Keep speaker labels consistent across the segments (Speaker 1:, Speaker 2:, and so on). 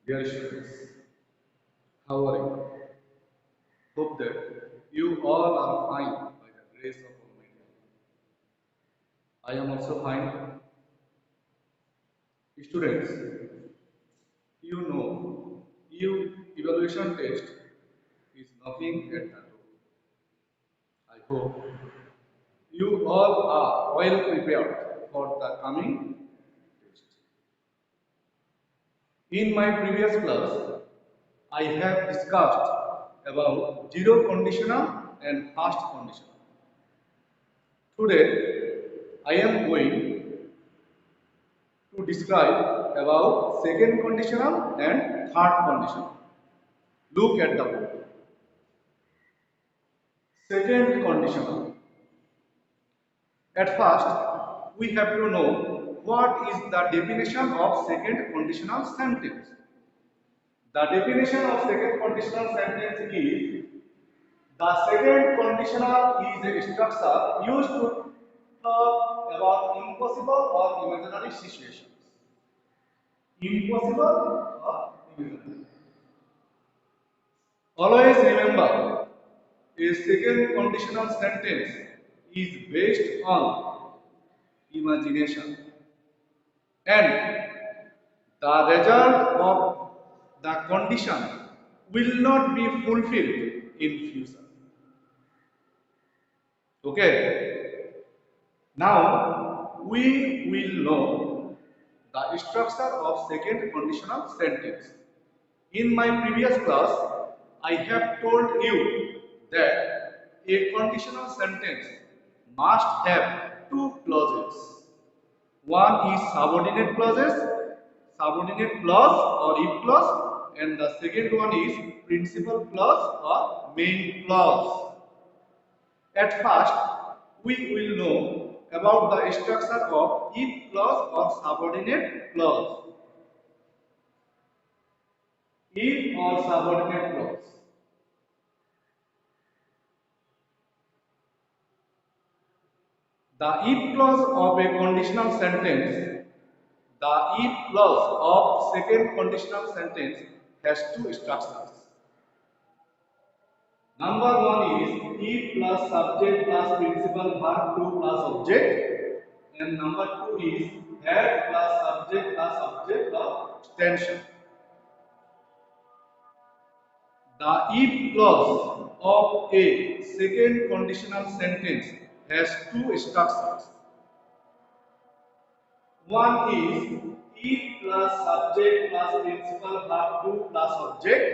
Speaker 1: Dear students, how are you? Hope that you all are fine by the grace of Almighty Allah. I am also fine. Students, you know, evaluation test is knocking at the door. I hope you all are well prepared for the coming test. In my previous class, I have discussed about zero conditional and fast conditional. Today, I am going to describe about second conditional and third conditional. Look at the book. Second conditional. At first, we have to know what is the definition of second conditional sentence. The definition of second conditional sentence is the second conditional is a structure used to talk about impossible or imaginary situations. Impossible or imaginary. Always remember, a second conditional sentence is based on imagination and the result of the condition will not be fulfilled in future. Okay, now we will know the structure of second conditional sentence. In my previous class, I have told you that a conditional sentence must have two clauses. One is subordinate clause or if clause, and the second one is principal clause or main clause. At first, we will know about the structure of if clause or subordinate clause. If or subordinate clause. The if clause of a conditional sentence, the if clause of second conditional sentence has two structures. Number one is if plus subject plus principal verb to plus object, and number two is had plus subject of extension. The if clause of a second conditional sentence has two structures. One is if plus subject plus principal verb to plus object,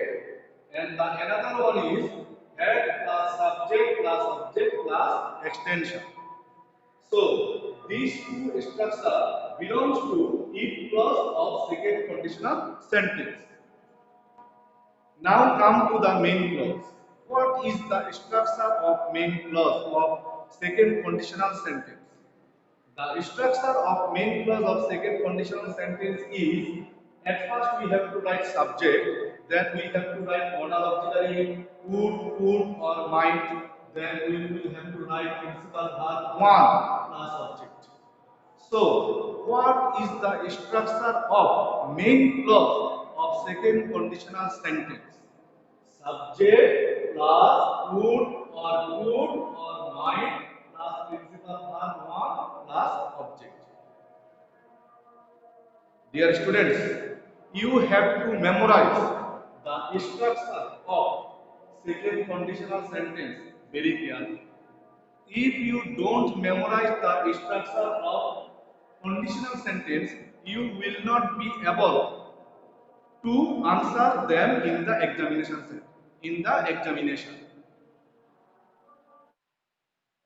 Speaker 1: and the another one is head plus object plus extension. So these two structure belongs to if clause of second conditional sentence. Now come to the main clause. What is the structure of main clause of second conditional sentence? The structure of main clause of second conditional sentence is at first we have to write subject, then we have to write modal auxiliary, would or might, then we will have to write principal verb one plus object. So, what is the structure of main clause of second conditional sentence? Subject plus would or might plus principal verb one plus object. Dear students, you have to memorize the structure of second conditional sentence very carefully. If you don't memorize the structure of conditional sentence, you will not be able to answer them in the examination.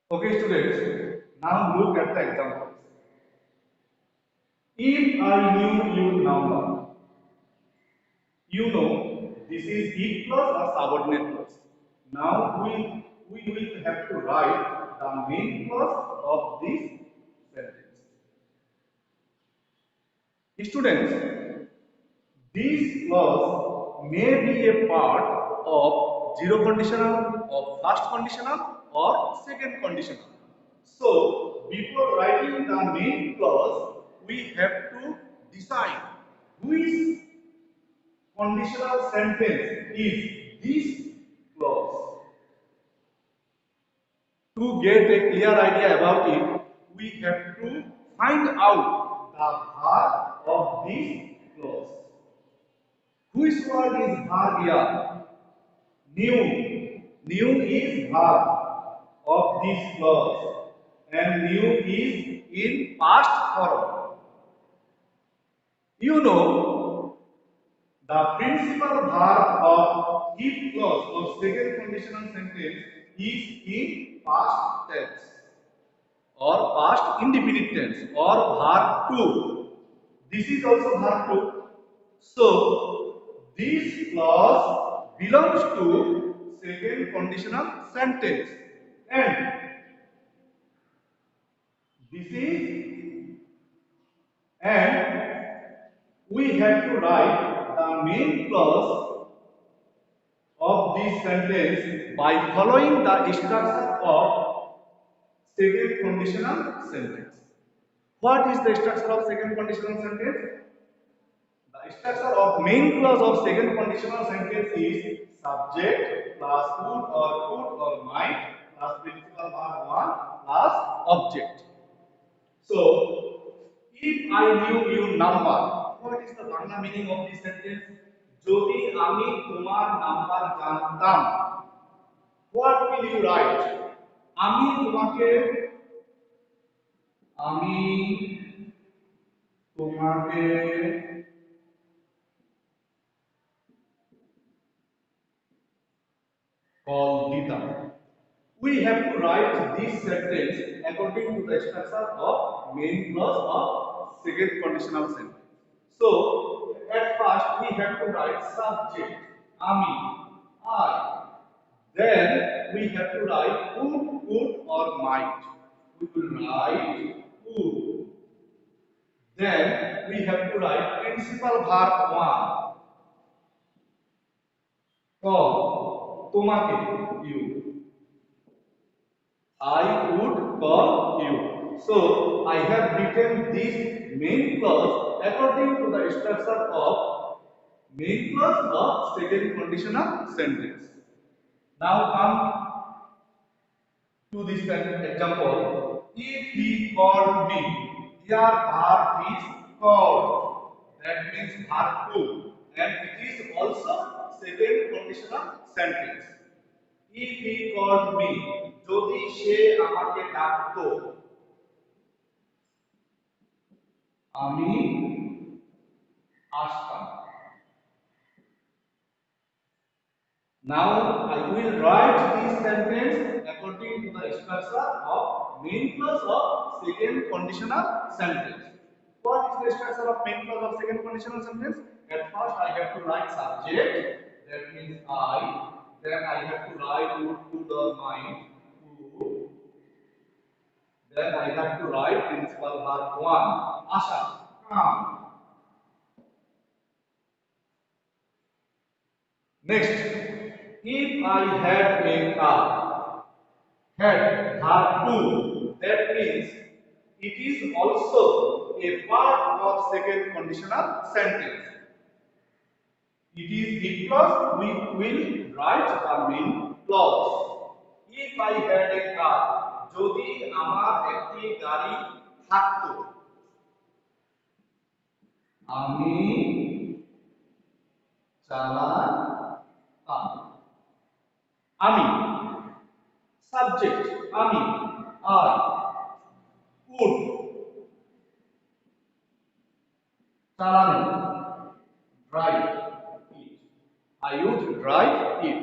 Speaker 1: Okay, students. Now look at the examples. If I knew your number, you know this is if clause or subordinate clause. Now we will have to write the main clause of this sentence. Students, this clause may be a part of zero conditional, of first conditional, or second conditional. So, before writing the main clause, we have to decide who is conditional sentence is this clause. To get a clear idea about it, we have to find out the verb of this clause. Which word is verb here? New. New is verb of this clause, and new is in past form. You know, the principal verb of if clause of second conditional sentence is in past tense or past indefinite tense or verb to. This is also verb to. So this clause belongs to second conditional sentence, and this is and we have to write the main clause of this sentence by following the structure of second conditional sentence. What is the structure of second conditional sentence? The structure of main clause of second conditional sentence is subject plus would or might plus principal verb 1 plus object. So, if I knew your number, what is the Bangla meaning of this sentence? যদি আমি তোমার number জানতাম, what will you write? আমি তোমাকে আমি তোমাকে call দিতাম. We have to write this sentence according to the structure of main clause of second conditional sentence. So, at first we have to write subject, ami, I. Then we have to write would or might. We will write would. Then we have to write principal verb 1. Call, তোমাকে, you. I would call you. So I have written this main clause according to the structure of main clause of second conditional sentence. Now come to this example. If he called me, here verb is called. That means verb to, and it is also second conditional sentence. If he called me, যদি সে আমাকে ডাকতো, আমি আসতাম. Now I will write this sentence according to the structure of main clause of second conditional sentence. What is the structure of main clause of second conditional sentence? At first I have to write subject, that means I. Then I have to write would or might, who. Then I have to write principal verb 1, asha, come. Next, if I had a car, had verb 2, that means it is also a part of second conditional sentence. It is because we will write the main clause. If I had a car, যদি আমার একটি গাড়ি থাকতো, আমি চালাতাম. আমি, subject, আমি, I, would, চালানো, drive it. I would drive it.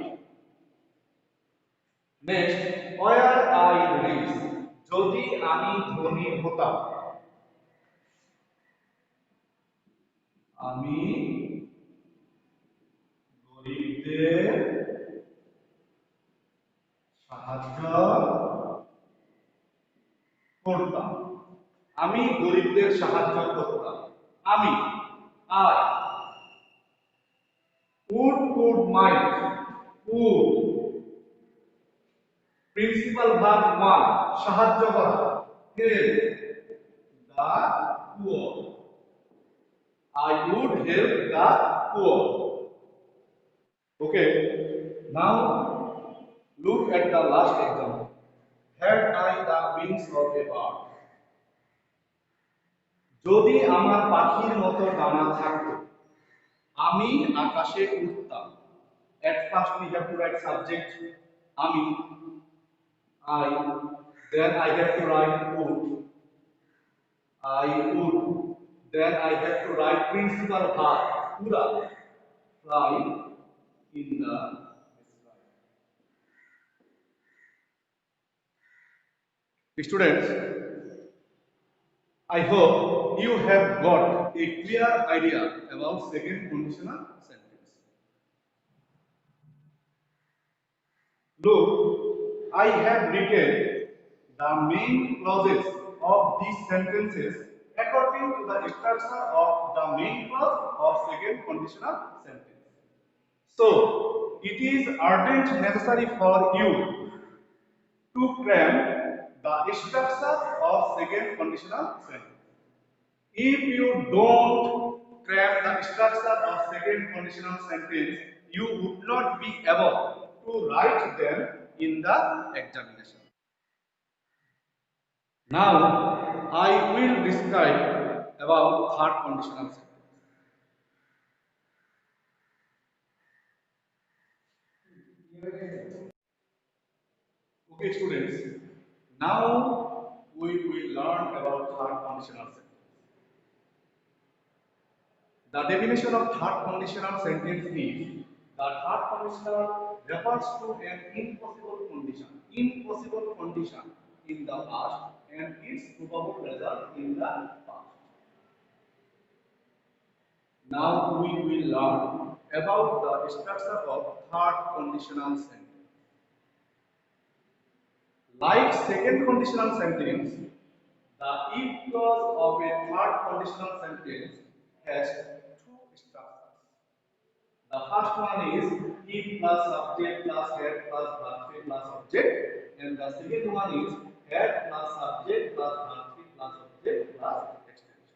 Speaker 1: Next, where I rich, যদি আমি ধনী হতাম, আমি গরিবদের সাহায্য করতাম. আমি গরিবদের সাহায্য করতাম. আমি, I, would might, would, principal verb 1, সাহায্য করা, help the poor. I would help the poor. Okay, now look at the last example. Had I the wings of a bird. যদি আমার পাখির মতো ডানা থাকতো আমি আকাশে উড়তাম। At first we have to write subject আমি, I, then I have to write would, I would, then I have to write principal verb উড়া, fly in the sky. Students, I hope you have got a clear idea about second conditional sentence. Look, I have written the main clauses of these sentences according to the structure of the main clause of second conditional sentence. So, it is urgent necessary for you to cram the structure of second conditional sentence. If you don't cram the structure of second conditional sentence, you would not be able to write them in the examination. Now, I will describe about third conditional sentence. Okay, students. Now we will learn about third conditional sentence. The definition of third conditional sentence is the third conditional refers to an impossible condition in the past and its probable result in the past. Now we will learn about the structure of third conditional sentence. Like second conditional sentence, the if clause of a third conditional sentence has two structures. The first one is if plus subject plus head plus verb three plus object, and the second one is head plus subject plus verb three plus object plus extension.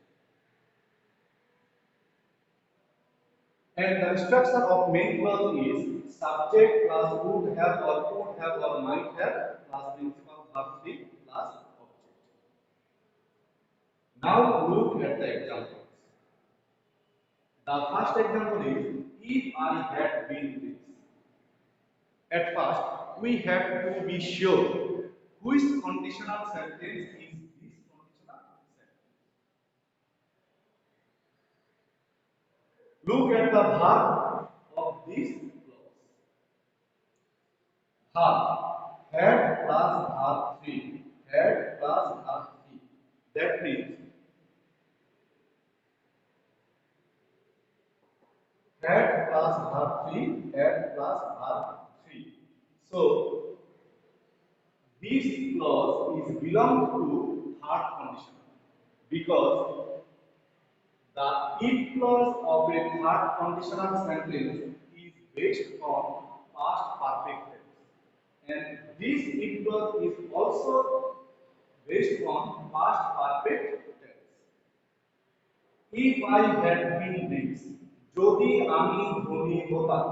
Speaker 1: And the structure of main clause is subject plus would have or could have or might have plus principal verb three plus object. Now look at the examples. The first example is if I had been this. At first, we have to be sure which conditional sentence is this conditional sentence. Look at the verb of this clause. Verb had plus verb 3. Had plus verb 3. That means had plus verb 3. Had plus verb 3. So this clause is belong to third condition because the if clause of a third conditional sentence is based on past perfect tense, and this if clause is also based on past perfect tense. If I had been rich, যদি আমি ধনী হতাম,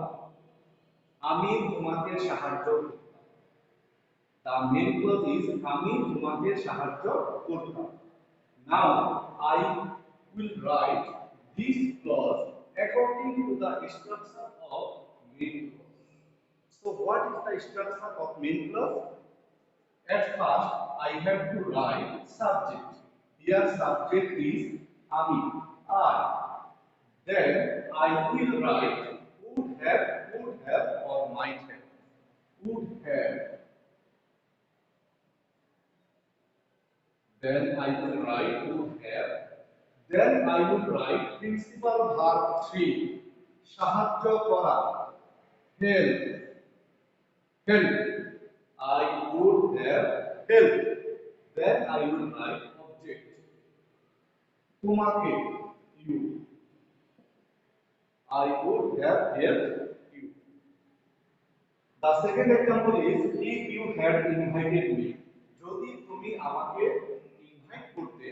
Speaker 1: আমি তোমাকে সাহায্য করতাম। The main clause is আমি তোমাকে সাহায্য করতাম। Now I will write this clause according to the structure of main clause. So what is the structure of main clause? At first I have to write subject. Here subject is আমি, I. Then I will write would have or might have. Would have. Then I will write would have. Then I will write principal verb 3. সাহায্য করা. Help. Help. I would have helped. Then I will write object. তোমাকে. You. I would have helped you. The second example is if you had invited me. যদি তুমি আমাকে invite করতে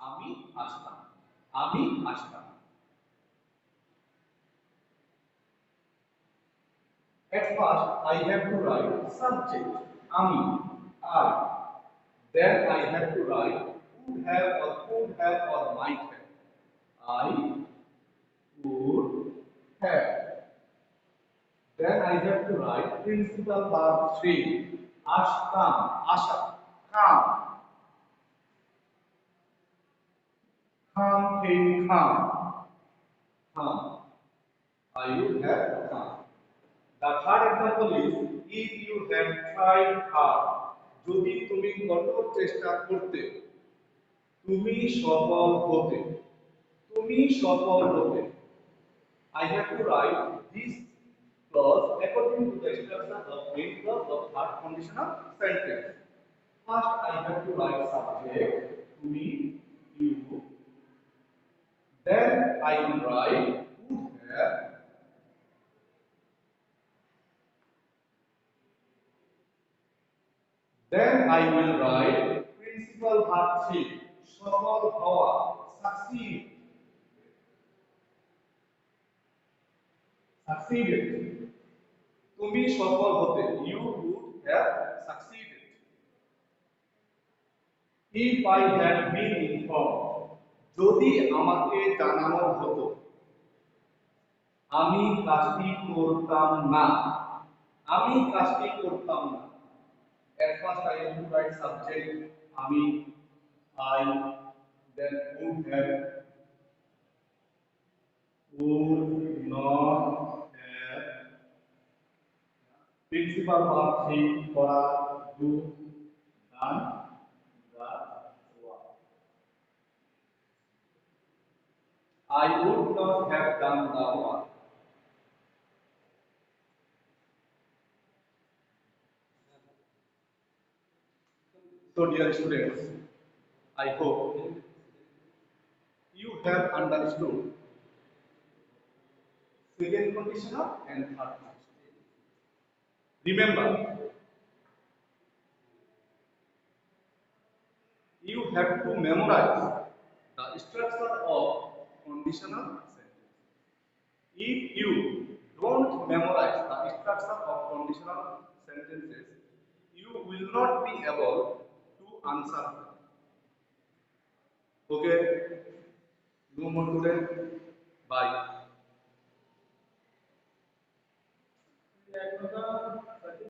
Speaker 1: আমি আসতাম। আমি আসতাম। At first, I have to write subject, ami, I. Then I have to write would have or could have or might have. I would have. Then I have to write principal verb 3. Ashtam, asha, come, came, come. I would have come. The third example is if you have tried hard. যদি তুমি কঠোর চেষ্টা করতে তুমি সফল হতে তুমি সফল হতে I have to write this clause according to the structure of main clause of third conditional sentence. First I have to write subject me you, then I will write would have, then I will write principal verb 3 সফল হওয়া succeed succeeded তুমি সফল হতে you would have succeeded if I had been informed যদি আমাকে জানানো হতো আমি কাজটি করতাম না আমি কাজটি করতাম না at first I have to write subject আমি I then would not have principal verb 3 করা do done the work I would not have done the work. So dear students, I hope you have understood second conditional and third conditional. Remember, you have to memorize the structure of conditional sentence. If you don't memorize the structure of conditional sentences, you will not be able to answer them. Okay? No more today. Bye.